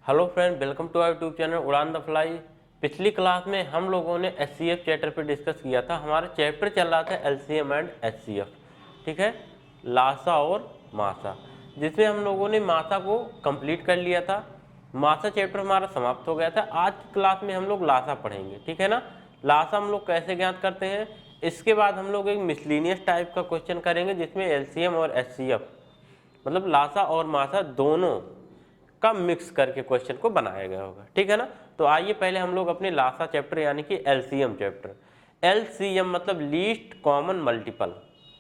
Hello friend, welcome to our YouTube channel Udaan the fly. पिछली class में हम लोगों ने एचसीएफ चैप्टर पे डिस्कस किया था। हमारा चैप्टर चल रहा था एलसीएम एंड एचसीएफ, ठीक है, लासा और मासा, जिसमें हम लोगों ने मासा को कंप्लीट कर लिया था। मासा चैप्टर हमारा समाप्त हो गया था। आज की क्लास में हम लोग लासा पढ़ेंगे, ठीक है ना। लासा हम लोग कैसे ज्ञात करते हैं, इसके बाद हम लोग एक मिसलिनियस टाइप का क्वेश्चन करेंगे जिसमें एलसीएम और एचसीएफ मतलब लासा और मासा दोनों का मिक्स करके क्वेश्चन को बनाया गया होगा, ठीक है ना। तो आइए पहले हम लोग अपने लासा चैप्टर यानी कि एलसीएम चैप्टर, एलसीएम मतलब लीस्ट कॉमन मल्टीपल,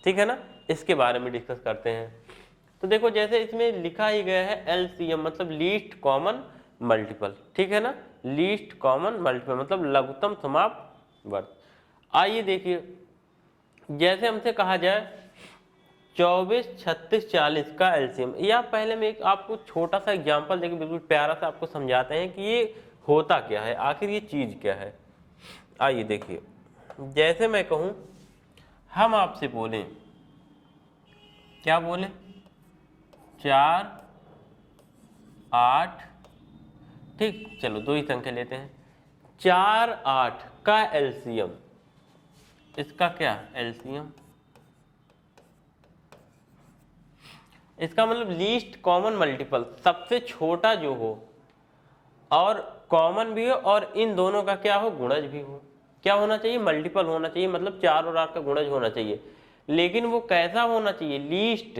ठीक है ना, इसके बारे में डिस्कस करते हैं। तो देखो जैसे इसमें लिखा ही गया है एलसीएम मतलब लीस्ट कॉमन मल्टीपल, ठीक है ना। लीस्ट कॉमन मल्टीपल मतलब लघुत्तम समाप्त वर्ग। आइए देखिए, जैसे हमसे कहा जाए 24, 36, 40 का एलसीएम, या पहले में एक आपको छोटा सा एग्जांपल देके बिल्कुल प्यारा सा आपको समझाते हैं कि ये होता क्या है, आखिर ये चीज क्या है। आइए देखिए, जैसे मैं कहूं हम आपसे बोलें, क्या बोले, 4, 8, ठीक, चलो दो ही संख्या लेते हैं। 4, 8 का एलसीएम, इसका क्या एलसीएम, इसका मतलब लीस्ट कॉमन मल्टीपल, सबसे छोटा जो हो और कॉमन भी हो और इन दोनों का क्या हो, गुणज भी हो। क्या होना चाहिए, मल्टीपल होना चाहिए, मतलब 4 और 8 का गुणज होना चाहिए। लेकिन वो कैसा होना चाहिए, लीस्ट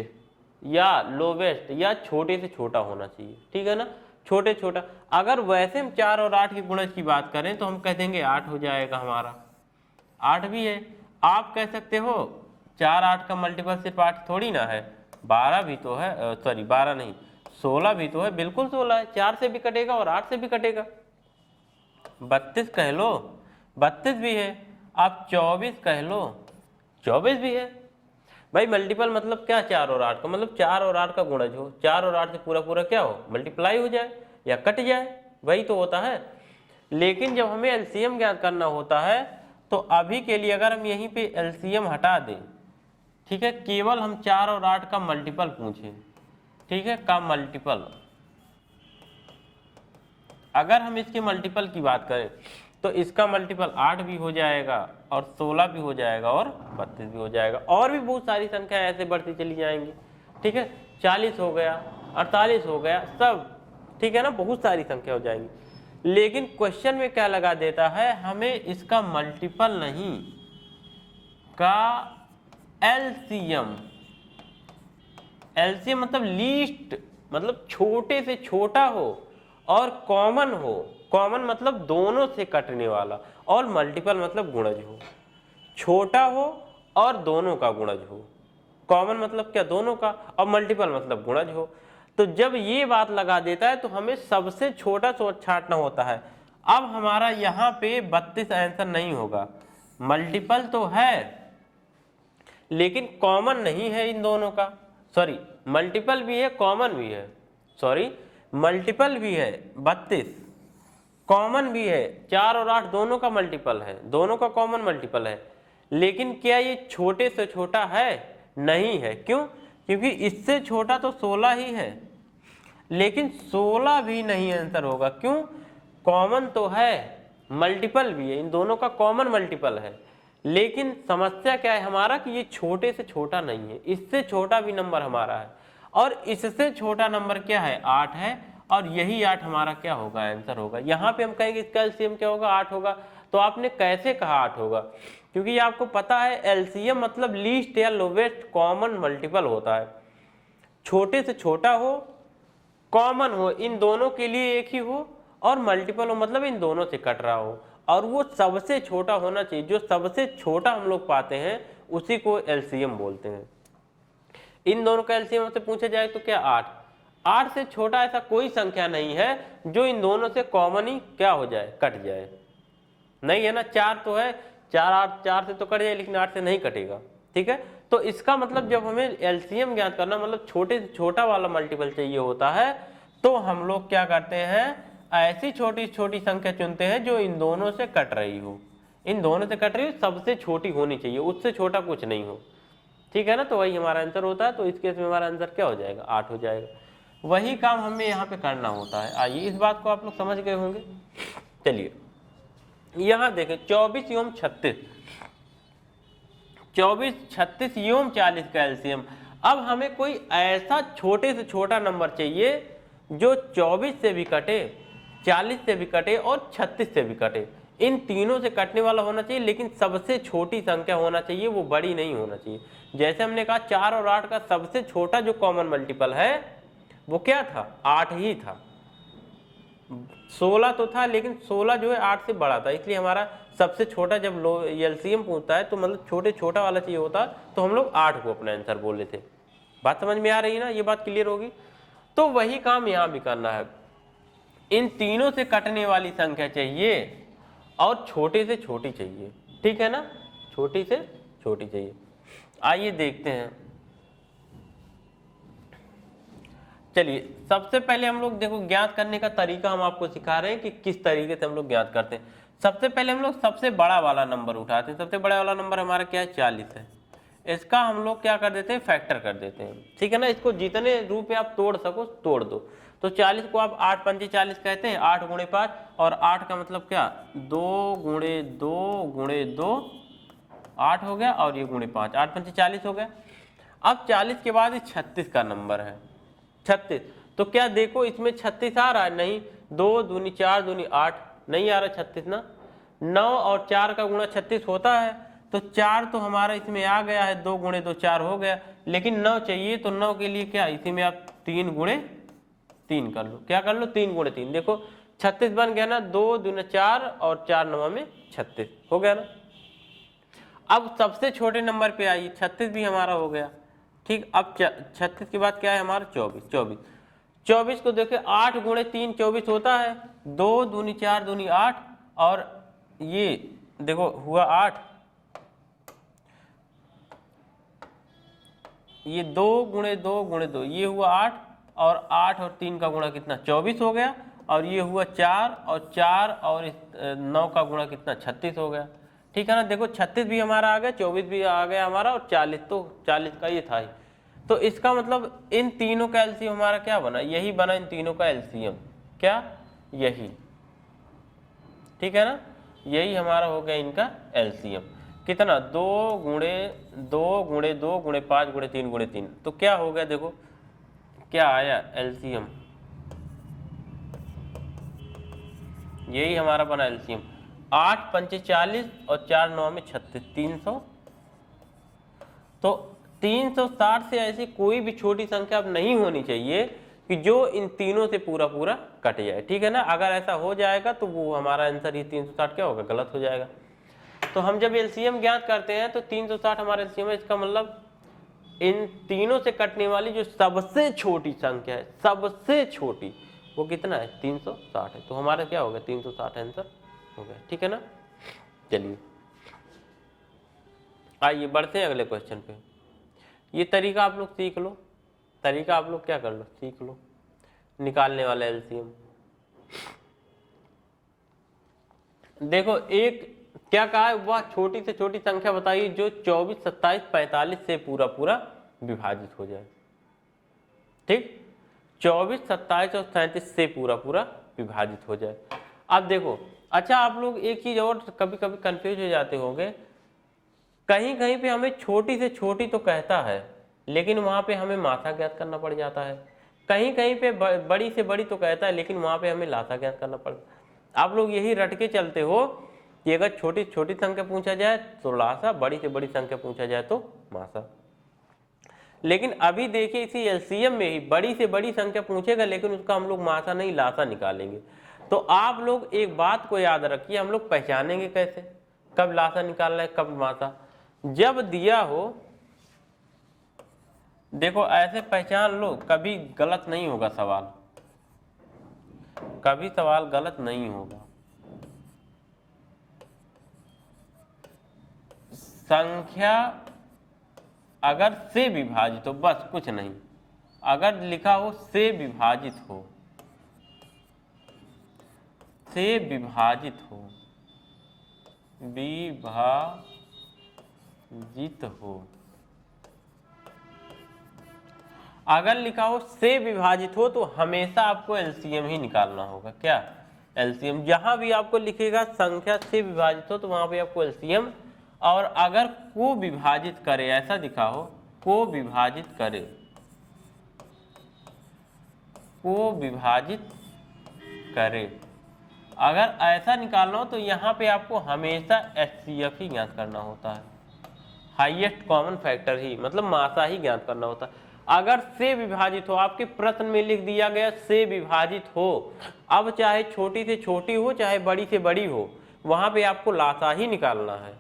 या लोवेस्ट या छोटे से छोटा होना चाहिए, ठीक है ना, छोटे छोटा। अगर वैसे हम 4 और 8 के गुणज की बात करें तो हम कह देंगे 8 हो जाएगा हमारा, 8 भी है। आप कह सकते हो 4, 8 का मल्टीपल सिर्फ 8 थोड़ी ना है, 12 भी तो है, सॉरी 12 नहीं, 16 भी तो है, बिल्कुल 16 है, 4 से भी कटेगा और 8 से भी कटेगा। 32 कह लो, 32 भी है। आप 24 कह लो, 24 भी है। भाई मल्टीपल मतलब क्या, 4 और 8 का मतलब 4 और 8 का गुणज हो, 4 और 8 से पूरा पूरा क्या हो, मल्टीप्लाई हो जाए या कट जाए, वही तो होता है। लेकिन जब हमें एलसीएम ज्ञात करना होता है तो अभी के लिए अगर हम यहीं पे एलसीएम हटा दें, ठीक है, केवल हम 4 और 8 का मल्टीपल पूछें, ठीक है, का मल्टीपल, अगर हम इसके मल्टीपल की बात करें तो इसका मल्टीपल 8 भी हो जाएगा और 16 भी हो जाएगा और 32 भी हो जाएगा, और भी बहुत सारी संख्या ऐसे बढ़ती चली जाएंगी, ठीक है, 40 हो गया, 48 हो गया, सब ठीक है ना, बहुत सारी संख्या हो जाएंगी। लेकिन क्वेश्चन में क्या लगा देता है, हमें इसका मल्टीपल नहीं, का एलसीएम, एलसीएम मतलब लीस्ट मतलब छोटे से छोटा हो और कॉमन हो, कॉमन मतलब दोनों से कटने वाला, और मल्टीपल मतलब गुणज हो, छोटा हो और दोनों का गुणज हो, कॉमन मतलब क्या, दोनों का, और मल्टीपल मतलब गुणज हो। तो जब ये बात लगा देता है तो हमें सबसे छोटा छांटना होता है। अब हमारा यहाँ पे 32 आंसर नहीं होगा, मल्टीपल तो है लेकिन कॉमन नहीं है इन दोनों का, सॉरी मल्टीपल भी है कॉमन भी है, सॉरी मल्टीपल भी है 32, कॉमन भी है 4 और 8 दोनों का मल्टीपल है, दोनों का कॉमन मल्टीपल है। लेकिन क्या ये छोटे से छोटा है, नहीं है। क्यों, क्योंकि इससे छोटा तो 16 ही है, लेकिन 16 भी नहीं आंसर होगा। क्यों, कॉमन तो है, मल्टीपल भी है, इन दोनों का कॉमन मल्टीपल है, लेकिन समस्या क्या है हमारा कि ये छोटे से छोटा नहीं है, इससे छोटा भी नंबर हमारा है, और इससे छोटा नंबर क्या है, 8 है, और यही 8 हमारा क्या होगा, आंसर होगा। यहाँ पे हम कहेंगे इसका एलसीएम क्या होगा, 8 होगा। तो आपने कैसे कहा 8 होगा, क्योंकि आपको पता है एलसीएम मतलब लीस्ट या लोवेस्ट कॉमन मल्टीपल होता है, छोटे से छोटा हो, कॉमन हो, इन दोनों के लिए एक ही हो, और मल्टीपल हो मतलब इन दोनों से कट रहा हो, और वो सबसे छोटा होना चाहिए। जो सबसे छोटा हम लोग पाते हैं उसी को एलसीएम बोलते हैं। इन दोनों का एलसीएम से पूछा जाए तो क्या 8, 8 से छोटा ऐसा कोई संख्या नहीं है जो इन दोनों से कॉमन ही क्या हो जाए, कट जाए, नहीं है ना। 4 तो है, 4, 8, 4 से तो कट जाए लेकिन 8 से नहीं कटेगा, ठीक है। तो इसका मतलब जब हमें एलसीएम ज्ञात करना मतलब छोटे से छोटा वाला मल्टीपल चाहिए होता है, तो हम लोग क्या करते हैं, ऐसी छोटी छोटी संख्या चुनते हैं जो इन दोनों से कट रही हो, इन दोनों से कट रही हो, सबसे छोटी होनी चाहिए, उससे छोटा कुछ नहीं हो, ठीक है ना। तो वही हमारा आंसर होता है। तो इस केस में हमारा आंसर क्या हो जाएगा, 8 हो जाएगा। वही काम हमें यहाँ पे करना होता है। आइए इस बात को आप लोग समझ गए होंगे। चलिए यहाँ देखें 24 एवं 36, 24, 36 एवं 40 का एलसीएम। अब हमें कोई ऐसा छोटे से छोटा नंबर चाहिए जो 24 से भी कटे, 40 से भी कटे और 36 से भी कटे। इन तीनों से कटने वाला होना चाहिए, लेकिन सबसे छोटी संख्या होना चाहिए, वो बड़ी नहीं होना चाहिए। जैसे हमने कहा 4 और 8 का सबसे छोटा जो कॉमन मल्टीपल है वो क्या था, 8 ही था। 16 तो था, लेकिन 16 जो है 8 से बड़ा था, इसलिए हमारा सबसे छोटा जब एलसीएम पूछता है तो मतलब छोटा वाला चाहिए होता, तो हम लोग 8 को अपना आंसर बोले थे। बात समझ में आ रही है ना, ये बात क्लियर होगी। तो वही काम यहाँ भी करना है, इन तीनों से कटने वाली संख्या चाहिए और छोटे से छोटी चाहिए, ठीक है ना, छोटी से छोटी चाहिए। आइए देखते हैं। चलिए सबसे पहले हम लोग देखो ज्ञात करने का तरीका हम आपको सिखा रहे हैं कि किस तरीके से हम लोग ज्ञात करते हैं। सबसे पहले हम लोग सबसे बड़ा वाला नंबर उठाते हैं। सबसे बड़ा वाला नंबर हमारा क्या है, 40 है। इसका हम लोग क्या कर देते हैं, फैक्टर कर देते हैं, ठीक है ना। इसको जितने रूप में आप तोड़ सको तोड़ दो। तो 40 को आप 8 पंचे 40 कहते हैं, 8 गुणे 5, और 8 का मतलब क्या, 2 गुणे 2 गुणे 2 8 हो गया, और ये गुणे 5, 8 पंचे 40 हो गया। अब 40 के बाद 36 का नंबर है, 36। तो क्या देखो इसमें 36 आ रहा है, नहीं, 2 दूनी 4 दूनी 8, नहीं आ रहा 36 ना। 9 और 4 का गुणा 36 होता है, तो 4 तो हमारा इसमें आ गया है, 2 गुणे 2 4 हो गया, लेकिन 9 चाहिए। तो 9 के लिए क्या, इसी में आप 3 गुणे 3 कर लो। क्या कर लो, 3 गुणे 3, देखो 36 बन गया ना, 2 दूनी 4 और 4 9 में 36 हो गया ना। अब सबसे छोटे नंबर पे आइए, 36 भी हमारा हो गया, ठीक। अब 36 के बाद क्या है हमारा, 24, 24, 24 को देखिए 8 गुणे 3 24 होता है, 2 दूनी 4 दूनी 8, और ये देखो हुआ 8, ये 2 गुणे 2 गुणे 2, ये हुआ 8, और 8 और 3 का गुणा कितना, 24 हो गया, और ये हुआ 4 और 4 और 9 का गुणा कितना, 36 हो गया, ठीक है ना। देखो 36 भी हमारा आ गया, 24 भी आ गया हमारा, और 40 तो 40 का ये था ही। तो इसका मतलब इन तीनों का एलसीएम हमारा क्या बना, यही बना, इन तीनों का एलसीएम क्या, यही, ठीक है ना, यही हमारा हो गया इनका एलसीएम। कितना, 2 गुणे 2 गुणे 2 गुणे 5 गुणे 3 गुणे 3। तो क्या हो गया, देखो क्या आया एलसीएम, यही हमारा बना एलसीएम। 8 पंचे 40 और 4 9 में 36, 300। तो 360 से ऐसी कोई भी छोटी संख्या अब नहीं होनी चाहिए कि जो इन तीनों से पूरा पूरा कट जाए, ठीक है ना। अगर ऐसा हो जाएगा तो वो हमारा आंसर ही 360 क्या होगा, गलत हो जाएगा। तो हम जब एलसीएम ज्ञात करते हैं तो 360 हमारा एलसीएम है। इसका मतलब इन तीनों से कटने वाली जो सबसे छोटी संख्या है, सबसे छोटी, वो कितना है, 360 है। तो हमारा क्या होगा, 360 आंसर हो गया, ठीक है ना। चलिए आइए बढ़ते हैं अगले क्वेश्चन पे। ये तरीका आप लोग सीख लो, तरीका आप लोग क्या कर लो, सीख लो, निकालने वाला एलसीएम। देखो एक क्या कहा है, वह छोटी से छोटी संख्या बताइए जो 24 27 45 से पूरा पूरा विभाजित हो जाए, ठीक। 24 27 और 37 से पूरा पूरा विभाजित हो जाए। अब देखो, अच्छा आप लोग एक चीज और कभी कभी कंफ्यूज हो जाते होंगे, कहीं कहीं पे हमें छोटी से छोटी तो कहता है, लेकिन वहां पे हमें मात्रा ज्ञात करना पड़ जाता है। कहीं कहीं पे बड़ी से बड़ी तो कहता है, लेकिन वहां पे हमें लासा ज्ञात करना पड़ता है। आप लोग यही रट के चलते हो कि अगर छोटी छोटी संख्या पूछा जाए तो लासा, बड़ी से बड़ी संख्या पूछा जाए तो मासा। लेकिन अभी देखिए इसी एलसीएम में ही बड़ी से बड़ी संख्या पूछेगा, लेकिन उसका हम लोग मासा नहीं लासा निकालेंगे। तो आप लोग एक बात को याद रखिए, हम लोग पहचानेंगे कैसे, कब लासा निकालना है कब मासा। जब दिया हो, देखो ऐसे पहचान लो, कभी गलत नहीं होगा सवाल, कभी सवाल गलत नहीं होगा। संख्या अगर से विभाजित हो, बस कुछ नहीं, अगर लिखा हो से विभाजित हो, से विभाजित हो, विभाजित हो। अगर लिखा हो से विभाजित हो तो हमेशा आपको एलसीएम ही निकालना होगा। क्या? एलसीएम। जहां भी आपको लिखेगा संख्या से विभाजित हो तो वहां पे आपको एलसीएम, और अगर को विभाजित करे, ऐसा दिखा हो को विभाजित करे, को विभाजित करे, अगर ऐसा निकालना हो तो यहाँ पे आपको हमेशा एचसीएफ ही ज्ञात करना होता है, हाईएस्ट कॉमन फैक्टर ही, मतलब मासा ही ज्ञात करना होता है। अगर से विभाजित हो, आपके प्रश्न में लिख दिया गया से विभाजित हो, अब चाहे छोटी से छोटी हो चाहे बड़ी से बड़ी हो, वहां पे आपको लासा ही निकालना है।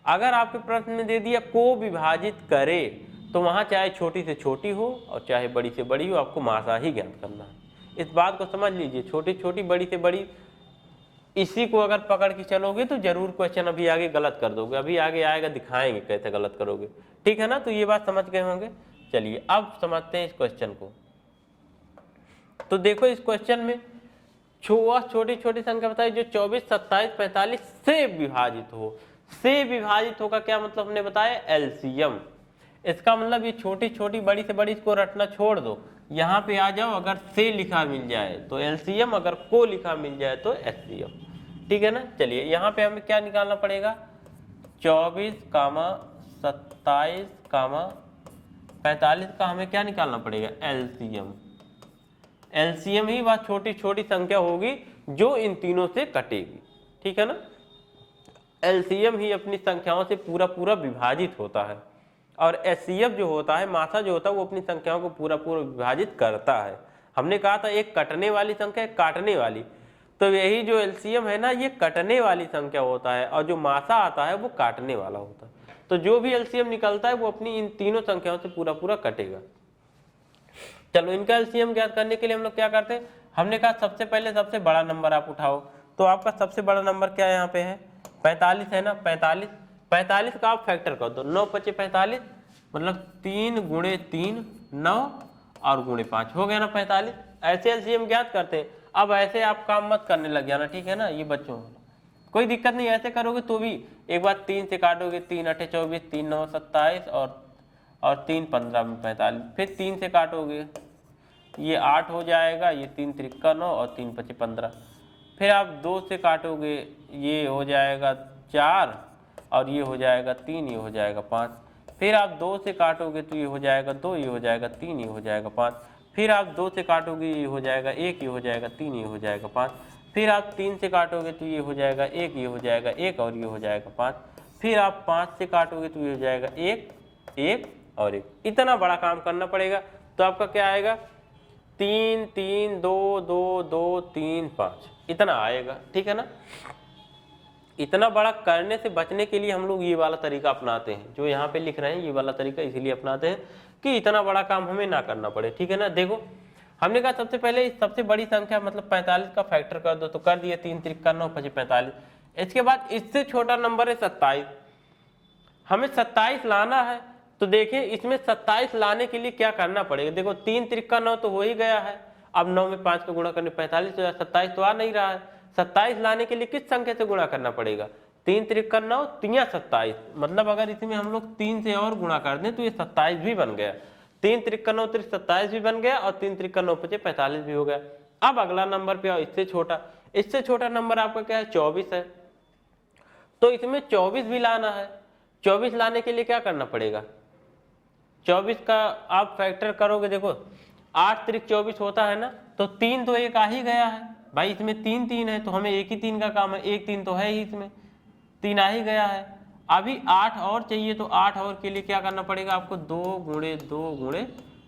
अगर आपके प्रश्न में दे दिया को विभाजित करे, तो वहां चाहे छोटी से छोटी हो और चाहे बड़ी से बड़ी हो, आपको मासा ही ज्ञात करना है। इस बात को समझ लीजिए, छोटी छोटी बड़ी से बड़ी, इसी को अगर पकड़ के चलोगे तो जरूर क्वेश्चन अभी आगे गलत कर दोगे। अभी आगे आएगा, दिखाएंगे कैसे गलत करोगे, ठीक है ना। तो ये बात समझ गए होंगे। चलिए अब समझते हैं इस क्वेश्चन को। तो देखो इस क्वेश्चन में छोटी छोटी संख्या बताई जो 24, 27, 45 से विभाजित हो। से विभाजित होगा क्या मतलब हमने बताया? एलसीएम। इसका मतलब ये छोटी छोटी बड़ी से बड़ी, इसको रटना छोड़ दो, यहाँ पे आ जाओ। अगर से लिखा मिल जाए तो एलसीएम, अगर को लिखा मिल जाए तो एचसीएम, ठीक है ना। चलिए यहाँ पे हमें क्या निकालना पड़ेगा? 24, 27, 45 का हमें क्या निकालना पड़ेगा? एलसीएम। एलसीएम ही वह छोटी छोटी संख्या होगी जो इन तीनों से कटेगी, ठीक है ना। एलसीएम ही अपनी संख्याओं से पूरा पूरा विभाजित होता है, और एचसीएफ जो होता है, मासा जो होता है, वो अपनी संख्याओं को पूरा पूरा विभाजित करता है। हमने कहा था एक कटने वाली संख्या, एक काटने वाली, तो यही जो एलसीएम है ना, ये कटने वाली संख्या होता है, और जो मासा आता है वो काटने वाला होता है। तो जो भी एलसीएम निकलता है वो अपनी इन तीनों संख्याओं से पूरा पूरा कटेगा। चलो इनका एलसीएम ज्ञात करने के लिए हम लोग क्या करते हैं? हमने कहा सबसे पहले सबसे बड़ा नंबर आप उठाओ। तो आपका सबसे बड़ा नंबर क्या यहाँ पे है? 45 है ना। 45 का आप फैक्टर कर दो। 9 × 45 मतलब 3 × 3 9 और × 5 हो गया ना 45। ऐसे एलसीएम ज्ञात करते हैं। अब ऐसे आप काम मत करने लग जाना, ठीक है ना। ये बच्चों कोई दिक्कत नहीं, ऐसे करोगे तो भी एक बार 3 से काटोगे, 3 × 8 = 24, 3 × 9 = 27 और 3 × 15 = 45। फिर 3 से काटोगे, ये 8 हो जाएगा, ये 3 × 3 = 9 और 3 × 5 = 15। फिर आप 2 से काटोगे, ये हो जाएगा 4 और ये हो जाएगा 3, ये हो जाएगा 5। फिर आप 2 से काटोगे तो ये हो जाएगा 2, ये हो जाएगा 3, ये हो जाएगा 5। फिर आप 2 से काटोगे, ये हो जाएगा 1, ये हो जाएगा 3, ये हो जाएगा 5। फिर आप 3 से काटोगे तो ये हो जाएगा 1, ये हो जाएगा 1 और ये हो जाएगा 5। फिर आप 5 से काटोगे तो ये हो जाएगा 1, 1 और 1। इतना बड़ा काम करना पड़ेगा। तो आपका क्या आएगा? 3, 3, 2, 2, 2, 3, 5 इतना आएगा, ठीक है ना। इतना बड़ा करने से बचने के लिए हम लोग ये वाला तरीका अपनाते हैं, जो यहाँ पे लिख रहे हैं ये वाला तरीका इसलिए अपनाते हैं कि इतना बड़ा काम हमें ना करना पड़े, ठीक है ना। देखो हमने कहा सबसे पहले सबसे बड़ी संख्या मतलब 45 का फैक्टर कर दो, तो कर दिया। 3 × 3 = 9, 5 × 45। इसके बाद इससे छोटा नंबर है 27, हमें 27 लाना है। तो देखिए इसमें 27 लाने के लिए क्या करना पड़ेगा? देखो 3 × 3 = 9 तो हो ही गया है। अब 9 में 5 का गुणा करने 45 हो जाए, 27 तो आ नहीं रहा है। 27 लाने के लिए किस संख्या से गुणा करना पड़ेगा? 3 × 3 = 9, 3 × 27, मतलब अगर इसमें हम लोग 3 से और गुणा कर दें तो ये 27 भी बन गया। 3 × 3 = 9, 27 भी बन गया, और 3 × 3 = 9, 5 × 45 भी हो गया। अब अगला नंबर पे आओ, इससे छोटा नंबर आपका क्या है? 24 है। तो इसमें 24 भी लाना है। 24 लाने के लिए क्या करना पड़ेगा? 24 का आप फैक्टर करोगे, देखो 8 × 3 = 24 होता है ना। तो 3 तो एक आ ही गया है भाई, इसमें 3 3 है तो हमें एक ही 3 का काम है। एक 3 तो है ही, इसमें 3 आ ही गया है। अभी 8 और चाहिए, तो 8 और के लिए क्या करना पड़ेगा आपको? 2 × 2 ×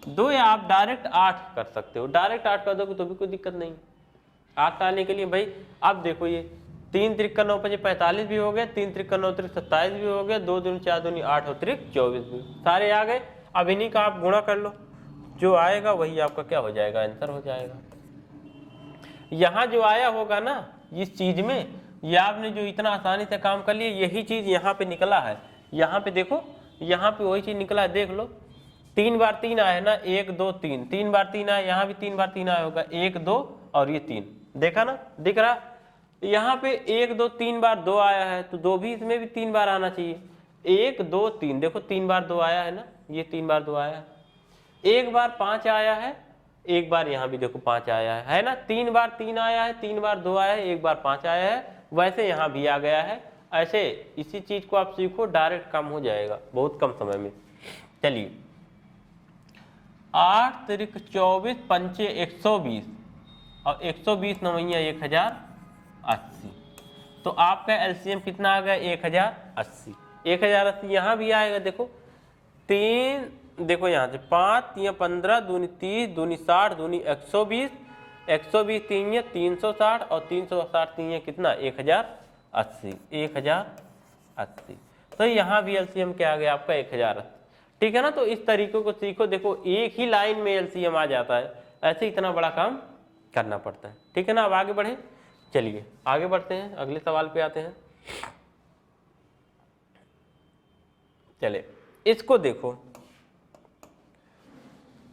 2, या आप डायरेक्ट 8 कर सकते हो। डायरेक्ट 8 कर दोगे तो भी कोई दिक्कत नहीं। 8 लाने के लिए भाई अब देखो, ये 3 × 3 = 9, 5 × 45 भी हो गया, 3 × 3 = 9, 3 × 27 भी हो गया, 2 दूनी 4 दूनी 8 और 3 × 24 भी सारे आ गए। अब इन्हीं का आप गुणा कर लो, जो आएगा वही आपका क्या हो जाएगा? आंसर हो जाएगा। यहाँ जो आया होगा ना इस चीज में, ये आपने जो इतना आसानी से काम कर लिया, यही चीज यहाँ पे निकला है। यहाँ पे देखो, यहाँ पे वही चीज निकला है, देख लो। 3 बार 3 आया है ना, 1 2 3, 3 बार 3 आया, यहाँ भी 3 बार 3 आया होगा, 1 2 और ये 3, देखा ना, दिख रहा। यहाँ पे 1 2 3 बार 2 आया है, तो 2 भी इसमें भी 3 बार आना चाहिए। 1 2 3, देखो 3 बार 2 आया है ना, ये 3 बार 2 आया है। एक बार 5 आया है, एक बार यहाँ भी देखो 5 आया है ना, 3 बार 3 आया है, 3 बार 2 आया है, एक बार 5 आया है, वैसे यहाँ भी आ गया है। ऐसे इसी चीज को आप सीखो, डायरेक्ट काम हो जाएगा बहुत कम समय में। चलिए 8 तिरिक 24 पंचे 120 और 120 नवैया 1080, तो आपका एलसीएम कितना आ गया 1080। 1080 यहाँ भी आएगा, देखो 3, देखो यहाँ से 5 या 15 दूनी 30 दूनी 60 दूनी 120, 120 3 या 360 और 360 3 या कितना 1080, 1080। तो यहाँ भी एलसीएम क्या आ गया आपका 1080, ठीक है ना। तो इस तरीके को सीखो, देखो एक ही लाइन में एलसीएम आ जाता है, ऐसे इतना बड़ा काम करना पड़ता है, ठीक है ना। अब आगे बढ़े, चलिए आगे बढ़ते हैं, अगले सवाल पे आते हैं। चले इसको देखो,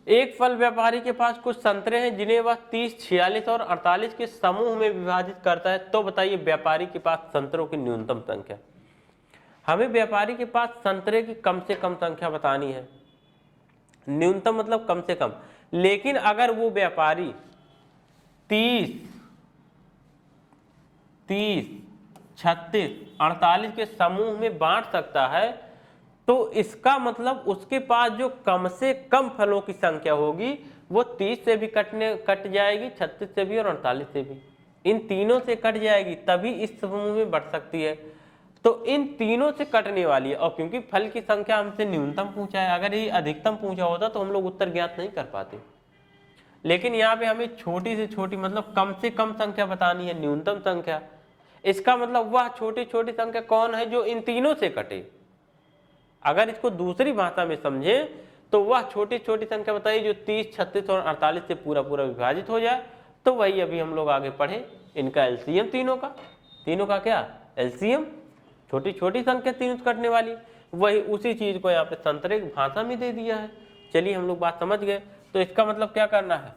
एक फल व्यापारी के पास कुछ संतरे हैं जिन्हें वह 30, 46 और 48 के समूह में विभाजित करता है, तो बताइए व्यापारी के पास संतरों की न्यूनतम संख्या। हमें व्यापारी के पास संतरे की कम से कम संख्या बतानी है, न्यूनतम मतलब कम से कम। लेकिन अगर वो व्यापारी 30, 36, 48 के समूह में बांट सकता है, तो इसका मतलब उसके पास जो कम से कम फलों की संख्या होगी वो 30 से भी कट जाएगी, 36 से भी और 48 से भी, इन तीनों से कट जाएगी, तभी इस समूह में बढ़ सकती है। तो इन तीनों से कटने वाली है, और क्योंकि फल की संख्या हमसे न्यूनतम पूछा है, अगर ये अधिकतम पूछा होता तो हम लोग उत्तर ज्ञात नहीं कर पाते। लेकिन यहाँ पे हमें छोटी से छोटी मतलब कम से कम संख्या बतानी है, न्यूनतम संख्या। इसका मतलब वह छोटी छोटी संख्या कौन है जो इन तीनों से कटे। अगर इसको दूसरी भाषा में समझे तो वह छोटी छोटी संख्या बताइए जो 30, 36 और 48 से पूरा पूरा विभाजित हो जाए। तो वही अभी हम लोग आगे पढ़े, इनका एलसीएम तीनों का क्या एलसीएम, छोटी छोटी संख्या तीनों से कटने वाली, वही उसी चीज को यहाँ पे संतरे की भाषा में दे दिया है। चलिए हम लोग बात समझ गए। तो इसका मतलब क्या करना है,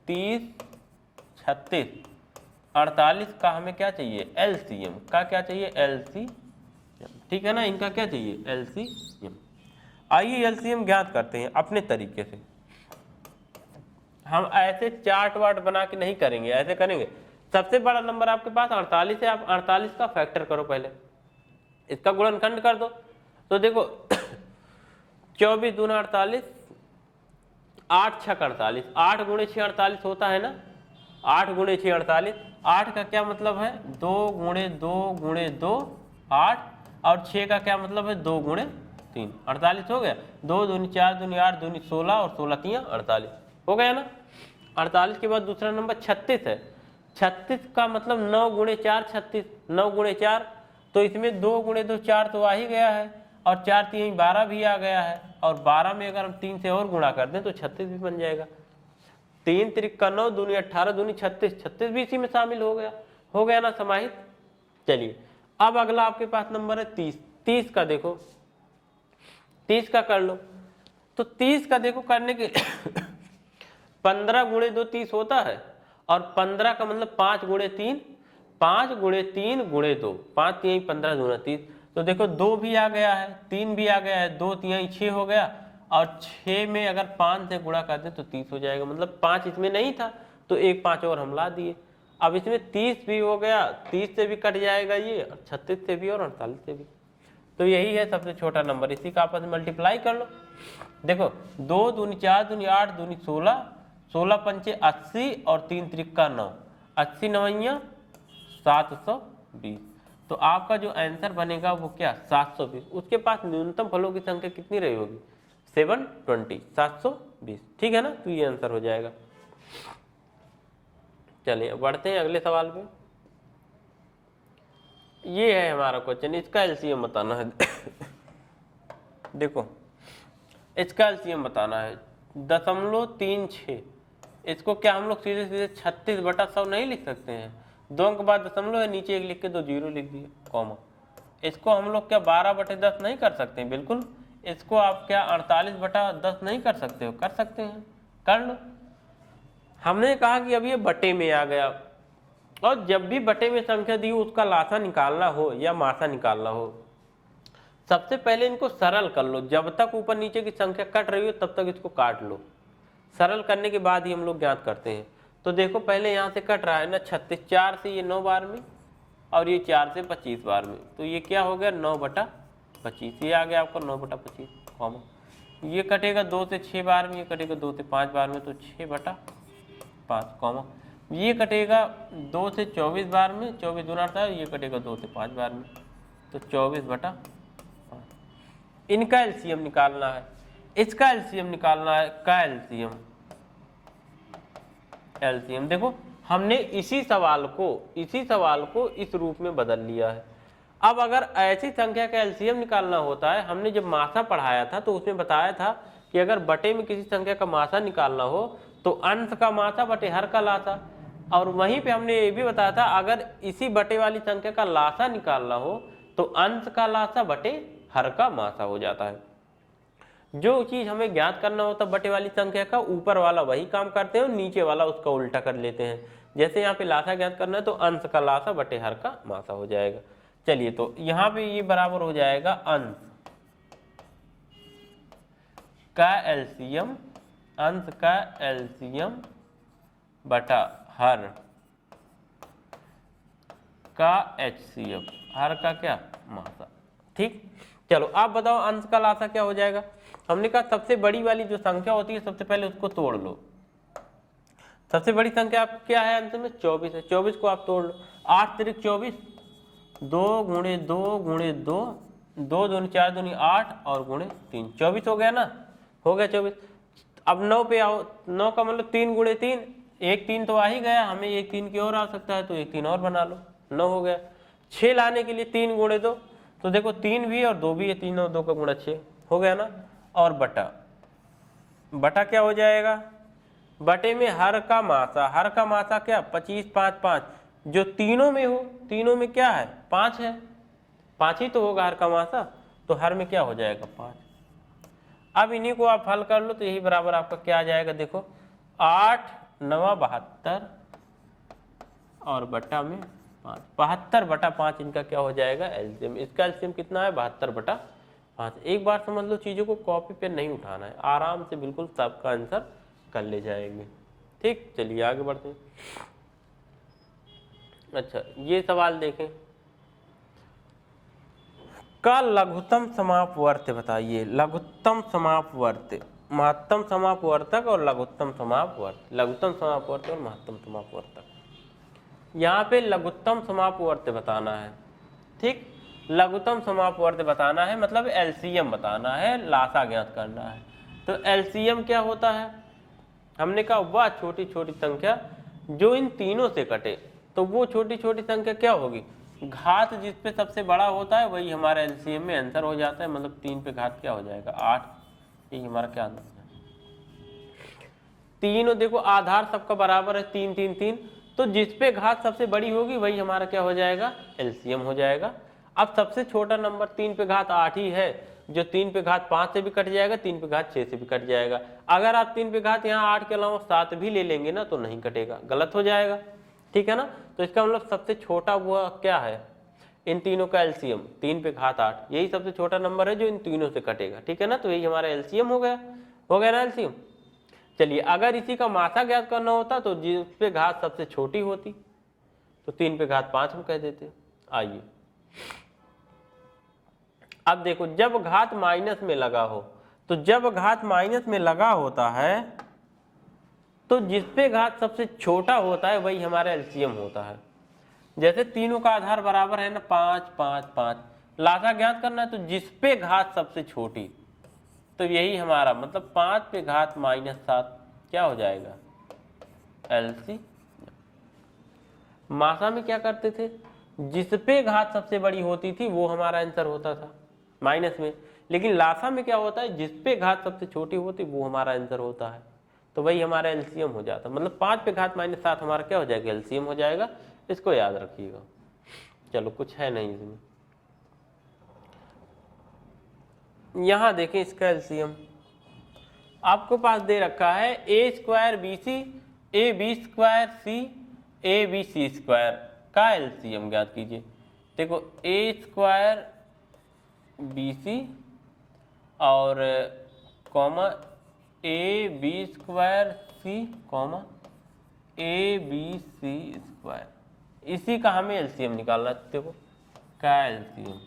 30, 36, 48 का हमें क्या चाहिए एलसीएम का, क्या चाहिए एलसीएम, ठीक है ना। इनका क्या चाहिए एलसीएम। आइए एलसीएम ज्ञात करते हैं अपने तरीके से। हम ऐसे चार्ट वार्ट बना के नहीं करेंगे, ऐसे करेंगे। सबसे बड़ा नंबर आपके पास 48 है, आप 48 का फैक्टर करो, पहले इसका गुणनखंड कर दो। तो देखो 24 दूना 48, 8 6 48, 8 गुणे 6 48 होता है ना, 8 गुणे 6 48। 8 का क्या मतलब है 2 गुणे 2 गुणे 2 8, और 6 का क्या मतलब है 2 गुणे 3 48 हो गया। 2 दूनी 4 दूनी 8 दूनी 16 और 16 3 48 हो गया ना। 48 के बाद दूसरा नंबर 36 है। 36 का मतलब 9 गुणे 4 36, 9 गुणे 4, तो इसमें 2 गुणे 2 4 तो आ ही गया है, और 4 3 12 भी आ गया है, और 12 में अगर हम 3 से और गुणा कर दें तो 36 भी बन जाएगा। 3 त्रिक का 9 दूनी 18 दूनी 36, 36 भी इसी में शामिल हो गया ना समाहित। चलिए अब अगला आपके पास नंबर है 30। 30 का देखो, 30 का कर लो। तो 30 का देखो करने के 15 गुणे 2 30 होता है, और 15 का मतलब 5 गुणे 3, 5 गुणे 3 गुणे 2, 5 3 15 दूना 30। तो देखो 2 भी आ गया है, 3 भी आ गया है, 2 3 6 हो गया, और 6 में अगर 5 से गुणा कर दें तो 30 हो जाएगा। मतलब 5 इसमें नहीं था तो एक 5 और हम ला दिए। अब इसमें 30 भी हो गया, 30 से भी कट जाएगा ये, 36 से भी और 48 से भी। तो यही है सबसे छोटा नंबर, इसी का आपस में मल्टीप्लाई कर लो। देखो 2 दूनी 4 दूनी 8 दूनी 16, 16 पंचे 80 और 3 त्रिक्का 9, 80 नवैया 720। तो आपका जो आंसर बनेगा वो क्या 720। उसके पास न्यूनतम फलों की संख्या कितनी रही होगी 720, 720, ठीक है ना। तो ये आंसर हो जाएगा। चलिए बढ़ते हैं अगले सवाल पे। ये है हमारा क्वेश्चन, इसका एलसीएम बताना है। देखो इसका एलसीएम बताना है 0.36। इसको क्या हम लोग सीधे सीधे 36/100 नहीं लिख सकते हैं, 2 अंक बाद दशमलव है, नीचे 1 लिख के 2 जीरो लिख दिए कॉमा। इसको हम लोग क्या 12/10 नहीं कर सकते हैं, बिल्कुल। इसको आप क्या 48/10 नहीं कर सकते हो, कर सकते हैं, कर लो। हमने कहा कि अब ये बटे में आ गया, और जब भी बटे में संख्या दी उसका लासा निकालना हो या मासा निकालना हो, सबसे पहले इनको सरल कर लो, जब तक ऊपर नीचे की संख्या कट रही हो तब तक इसको काट लो, सरल करने के बाद ही हम लोग ज्ञात करते हैं। तो देखो पहले यहाँ से कट रहा है ना 36, 4 से ये 9 बार में और ये 4 से 25 बार में, तो ये क्या हो गया 9/25, ये आ गया आपका 9/25 कॉमा। ये कटेगा 2 से 6 बार में, ये कटेगा 2 से 5 बार में, तो 6/5 कॉमा। ये कटेगा 2 से 24 बार में, 24 दूना 18, ये कटेगा 2 से 5 बार में, तो 24/5। इनका एलसीएम निकालना है, इसका एलसीएम निकालना है, का एलसीएम देखो हमने इसी सवाल को इस रूप में बदल लिया है। अब अगर ऐसी संख्या का एलसीएम निकालना होता है, हमने जब मासा पढ़ाया था तो उसमें बताया था कि अगर बटे में किसी संख्या का मासा निकालना हो तो अंश का मासा बटे हर का लासा, और वहीं पे हमने ये भी बताया था अगर इसी बटे वाली संख्या का लासा निकालना हो तो अंश का लासा बटे हर का मासा हो जाता है। जो चीज हमें ज्ञात करना होता है बटे वाली संख्या का, ऊपर वाला वही काम करते हैं और नीचे वाला उसका उल्टा कर लेते हैं। जैसे यहाँ पे लासा ज्ञात करना है तो अंश का लासा बटे हर का मासा हो जाएगा। चलिए तो यहाँ पे ये बराबर हो जाएगा अंश का एलसीएम बटा हर का एचसीएफ, हर का क्या मासा। ठीक, चलो आप बताओ अंश का लासा क्या हो जाएगा। हमने कहा सबसे बड़ी वाली जो संख्या होती है सबसे पहले उसको तोड़ लो। सबसे बड़ी संख्या आप क्या है अंश में 24 है, 24 को आप तोड़ लो, 8 तिरिक 24, 2 गुणे 2 गुणे 2, 2 दूनी 4 दूनी 8 और गुणे 3, 24 हो गया ना, हो गया 24। अब 9 पे आओ, 9 का मतलब 3 गुणे 3, एक 3 तो आ ही गया, हमें एक 3 की और आ सकता है तो एक 3 और बना लो, 9 हो गया। 6 लाने के लिए 3 गुणे 2, तो देखो 3 भी और 2 भी है, 3 और 2 का गुणा 6 हो गया ना। और बटा क्या हो जाएगा, बटे में हर का मासा क्या 25 5 5, जो तीनों में हो, तीनों में क्या है 5 है, 5 ही तो होगा हर का मासा, तो हर में क्या हो जाएगा 5। अब इन्हीं को आप हल कर लो तो यही बराबर आपका क्या आ जाएगा, देखो 8 9 72 और बटा में 5, 72/5 इनका क्या हो जाएगा एलसीएम। इसका एलसीएम कितना है 72/5। एक बार समझ लो, चीज़ों को कॉपी पे नहीं उठाना है, आराम से बिल्कुल सबका आंसर कर ले जाएंगे। ठीक, चलिए आगे बढ़ते हैं। अच्छा ये सवाल देखें, का लघुत्तम समापवर्त बताइए। लघुत्तम समापवर्त, महत्तम समापवर्तक और लघुत्तम समापवर्त, लघुत्तम समापवर्तक और महत्तम समापवर्तक। यहाँ पे लघुत्तम समापवर्त बताना है। ठीक, लघुत्तम समापवर्त बताना है मतलब एलसीएम बताना है, लासा ज्ञात करना है। तो एलसीएम क्या होता है, हमने कहा वह छोटी छोटी संख्या जो इन तीनों से कटे, तो वो छोटी छोटी संख्या क्या होगी, घात जिस पे सबसे बड़ा होता है वही हमारा एलसीएम में आंसर हो जाता है। मतलब 3 पे घात क्या हो जाएगा 8, यही हमारा क्या आंसर है। तीनों देखो आधार सबका बराबर है 3 3 3, तो जिस पे घात सबसे बड़ी होगी वही हमारा क्या हो जाएगा एलसीएम हो जाएगा। अब सबसे छोटा नंबर 3 पे घात 8 ही है, जो 3 पे घात 5 से भी कट जाएगा, 3 पे घात 6 से भी कट जाएगा। अगर आप 3 पे घात यहाँ 8 के अलावा 7 भी ले लेंगे ना तो नहीं कटेगा, गलत हो जाएगा। ठीक है ना, तो इसका मतलब सबसे छोटा वो क्या है इन तीनों का एलसीएम, 3 पे घात 8, यही सबसे छोटा नंबर है जो इन तीनों से कटेगा। ठीक है ना, तो यही हमारा एलसीएम हो गया ना एलसीएम। चलिए अगर इसी का मासा ज्ञात करना होता तो जिस पे घात सबसे छोटी होती तो 3 पे घात 5 हम कह देते। आइए अब देखो, जब घात माइनस में लगा हो, तो जब घात माइनस में लगा होता है तो जिस पे घात सबसे छोटा होता है वही हमारा एलसीएम होता है। जैसे तीनों का आधार बराबर है ना 5 5 5, लासा ज्ञात करना है तो जिस पे घात सबसे छोटी, तो यही हमारा मतलब 5 पे घात -7 क्या हो जाएगा एलसी। मासा में क्या करते थे, जिस पे घात सबसे बड़ी होती थी वो हमारा आंसर होता था माइनस में, लेकिन लासा में क्या होता है जिस पे घात सबसे छोटी होती वो हमारा आंसर होता है, तो वही हमारा एलसीएम हो जाता है। मतलब 5 पे घात -7 हमारा क्या हो जाएगा एलसीएम हो जाएगा, इसको याद रखिएगा। चलो कुछ है नहीं इसमें, यहां देखें इसका एलसीएम आपको पास दे रखा है a² BC AB² C ABC² का एलसीएम ज्ञात कीजिए। देखो a² BC और कॉमा AB² कॉमा ABC²। इसी का हमें एलसीएम निकालना है। देखो क्या एलसीएम,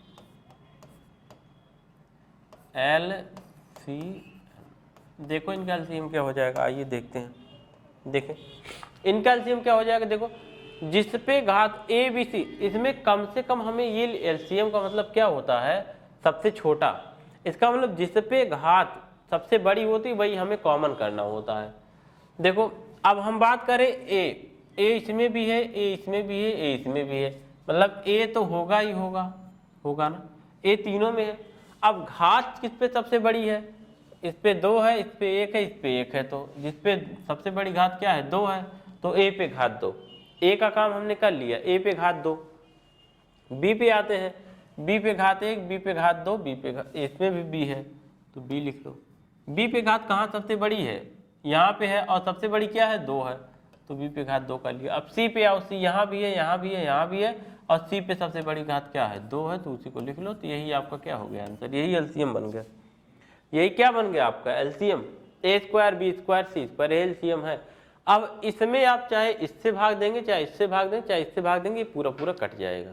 देखो इनका एलसीएम क्या हो जाएगा, आइए देखते हैं। देखें इनका एलसीएम क्या हो जाएगा, देखो जिस पे घात ABC, इसमें कम से कम हमें ये एलसीएम का मतलब क्या होता है, सबसे छोटा। इसका मतलब जिस पे घात सबसे बड़ी होती है वही हमें कॉमन करना होता है। देखो अब हम बात करें ए इसमें भी है, ए इसमें भी है, ए इसमें भी है, मतलब ए तो होगा ही होगा ना, ए तीनों में है। अब घात किस पे सबसे बड़ी है, इस पे 2 है, इस पे 1 है, इस पे 1 है, तो जिस पे सबसे बड़ी घात क्या है, 2 है, तो ए पे घात 2। ए का काम हमने कर लिया, ए पे घात 2। बी पे आते हैं, बी पे घात 1, बी पे घात 2, बी पे इसमें भी बी है तो बी लिख लो। बी पे घात कहाँ सबसे बड़ी है, यहाँ पे है, और सबसे बड़ी क्या है, 2 है, तो बी पे घात 2 कर लिया। अब सी पे आओ, सी यहाँ भी है, यहाँ भी है, यहाँ भी है, और सी पे सबसे बड़ी घात क्या है, 2 है, तो उसी को लिख लो। तो यही आपका क्या हो गया आंसर, यही एलसीएम बन गया। यही क्या बन गया आपका LCM, A² B² C², LCM है। अब इसमें आप चाहे इससे भाग देंगे, चाहे इससे भाग देंगे, चाहे इससे भाग देंगे, पूरा पूरा कट जाएगा,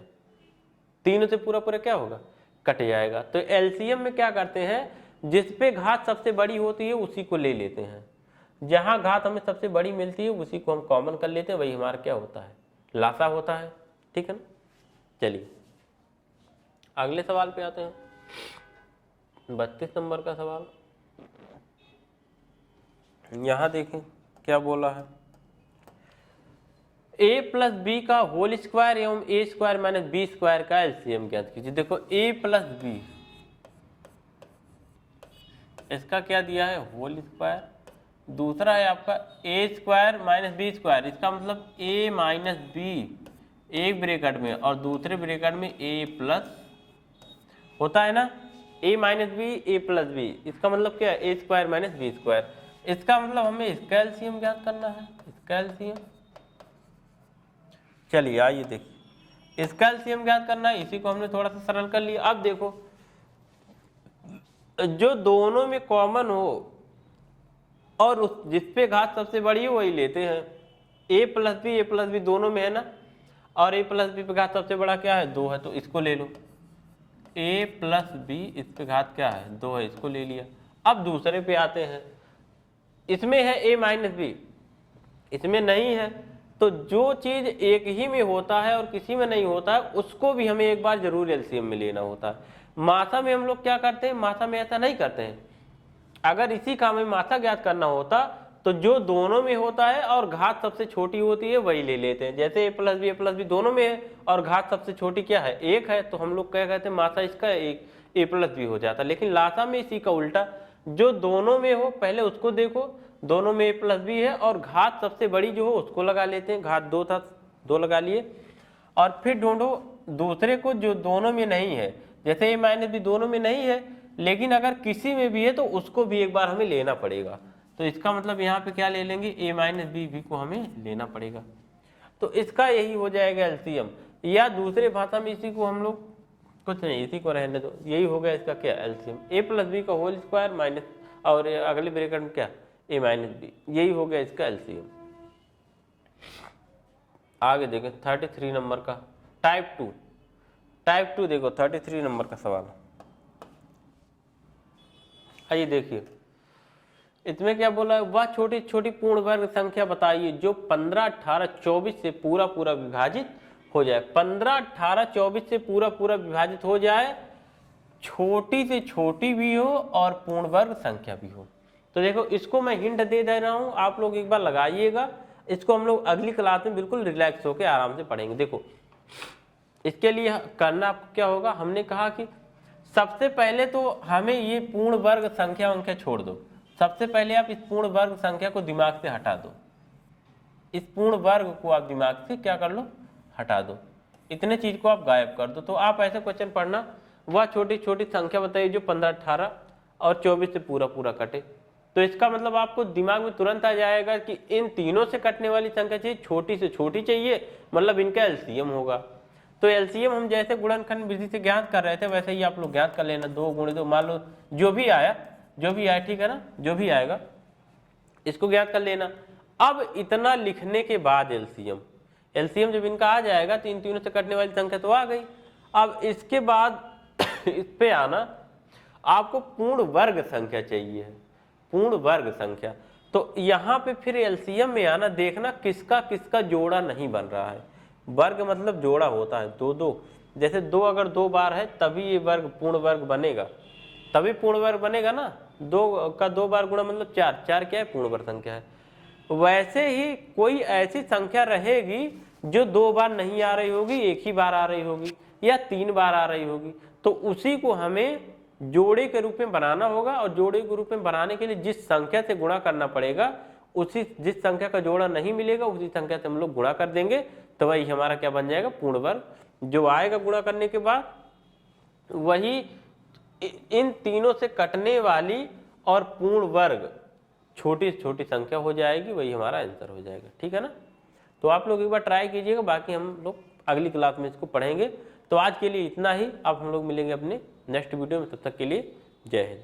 तीनों से पूरा पूरा क्या होगा, कट जाएगा। तो एलसीएम में क्या करते हैं, जिस पे घात सबसे बड़ी होती है उसी को ले लेते हैं, जहां घात हमें सबसे बड़ी मिलती है उसी को हम कॉमन कर लेते हैं, वही हमारा क्या होता है, लासा होता है। ठीक है ना, चलिए अगले सवाल पे आते हैं। 32 नंबर का सवाल, यहां देखें क्या बोला है, A+B का होल स्क्वायर एवं A² - B² का एलसीएम ज्ञात कीजिए। देखो A+B, इसका क्या दिया है, होल स्क्वायर, दूसरा है आपका A² - B², इसका मतलब A - B एक ब्रैकेट में और दूसरे ब्रैकेट में A+ होता है ना, A - B A+B, इसका मतलब क्या है, A² - B²। इसका मतलब हमें इसका एलसीएम ज्ञात करना है, इसका एलसीएम। चलिए आइए देखिए, इसका एलसीएम ज्ञात करना है, इसी को हमने थोड़ा सा सरल कर लिया। अब देखो जो दोनों में कॉमन हो और उस जिस पे घात सबसे बड़ी है वही लेते हैं। A+B दोनों में है ना, और A+B पे घात सबसे बड़ा क्या है, 2 है, तो इसको ले लो। A+B इस पे घात क्या है, 2 है, इसको ले लिया। अब दूसरे पे आते हैं, इसमें है A - B, इसमें नहीं है, तो जो चीज एक ही में होता है और किसी में नहीं होता है उसको भी हमें एक बार जरूर एलसीएम में लेना होता है। मासा में हम लोग क्या करते हैं, मासा में ऐसा नहीं करते हैं। अगर इसी का हमें मासा ज्ञात करना होता तो जो दोनों में होता है और घात सबसे छोटी होती है वही ले लेते हैं। जैसे A+B दोनों में है और घात सबसे छोटी क्या है, 1 है, तो हम लोग क्या कहते हैं, मासा इसका एक A+B हो जाता। लेकिन लासा में इसी का उल्टा, जो दोनों में हो पहले उसको देखो, दोनों में A+B है और घात सबसे बड़ी जो हो उसको लगा लेते हैं, घात 2 था 2 लगा लिए, और फिर ढूंढो दूसरे को जो दोनों में नहीं है। जैसे A - B दोनों में नहीं है, लेकिन अगर किसी में भी है तो उसको भी एक बार हमें लेना पड़ेगा। तो इसका मतलब यहाँ पे क्या ले लेंगे, A - B भी को हमें लेना पड़ेगा। तो इसका यही हो जाएगा एलसीएम, या दूसरे भाषा में इसी को हम लोग कुछ नहीं, इसी को रहने दो, यही हो गया इसका क्या एलसीएम, A+B का होल स्क्वायर माइनस और अगले ब्रैकेट में क्या A - B, यही हो गया इसका एलसीएम। आगे देखें 33 नंबर का टाइप 2 देखो 33 नंबर का सवाल। आइए देखिए, इसमें क्या बोला है, वह छोटी छोटी पूर्ण वर्ग संख्या बताइए जो 15, 18, 24 से पूरा पूरा विभाजित हो जाए। 15, 18, 24 से पूरा पूरा विभाजित हो जाए, छोटी से छोटी भी हो और पूर्ण वर्ग संख्या भी हो। तो देखो इसको मैं हिंट दे रहा हूं, आप लोग एक बार लगाइएगा, इसको हम लोग अगली क्लास में बिल्कुल रिलैक्स होकर आराम से पढ़ेंगे। देखो इसके लिए करना आपको क्या होगा, हमने कहा कि सबसे पहले तो हमें ये पूर्ण वर्ग संख्या छोड़ दो। सबसे पहले आप इस पूर्ण वर्ग संख्या को दिमाग से हटा दो, इस पूर्ण वर्ग को आप दिमाग से क्या कर लो, हटा दो, इतने चीज को आप गायब कर दो। तो आप ऐसे क्वेश्चन पढ़ना, वह छोटी छोटी संख्या बताइए जो 15, 18 और 24 से पूरा पूरा कटे। तो इसका मतलब आपको दिमाग में तुरंत आ जाएगा कि इन तीनों से कटने वाली संख्या चाहिए, छोटी से छोटी चाहिए, मतलब इनका एलसीएम होगा। तो एलसीएम हम जैसे गुणनखंड विधि से ज्ञात कर रहे थे वैसे ही आप लोग ज्ञात कर लेना। 2 × 2 मान लो जो भी आया ठीक है ना, जो भी आएगा इसको ज्ञात कर लेना। अब इतना लिखने के बाद एलसीएम जब इनका आ जाएगा तो इन तीनों से कटने वाली संख्या तो आ गई। अब इसके बाद इस पे आना, आपको पूर्ण वर्ग संख्या चाहिए, पूर्ण वर्ग संख्या। तो यहाँ पे फिर एलसीएम में आना, देखना किसका किसका जोड़ा नहीं बन रहा है। वर्ग मतलब जोड़ा होता है 2 2, जैसे 2 अगर 2 बार है तभी ये वर्ग पूर्ण वर्ग बनेगा, तभी पूर्ण वर्ग बनेगा ना। 2 का 2 बार गुणा मतलब 4, 4 क्या है, पूर्ण वर्ग संख्या है। वैसे ही कोई ऐसी संख्या रहेगी जो 2 बार नहीं आ रही होगी, एक ही बार आ रही होगी या 3 बार आ रही होगी, तो उसी को हमें जोड़े के रूप में बनाना होगा। और जोड़े के रूप में बनाने के लिए जिस संख्या से गुणा करना पड़ेगा, उसी जिस संख्या का जोड़ा नहीं मिलेगा उसी संख्या से हम लोग गुणा कर देंगे, तो वही हमारा क्या बन जाएगा, पूर्ण वर्ग। जो आएगा गुणा करने के बाद वही इन तीनों से कटने वाली और पूर्ण वर्ग छोटी छोटी संख्या हो जाएगी, वही हमारा आंसर हो जाएगा। ठीक है ना। तो आप लोग एक बार ट्राई कीजिएगा, बाकी हम लोग अगली क्लास में इसको पढ़ेंगे। तो आज के लिए इतना ही, अब हम लोग मिलेंगे अपने नेक्स्ट वीडियो में, तब तक के लिए जय हिंद।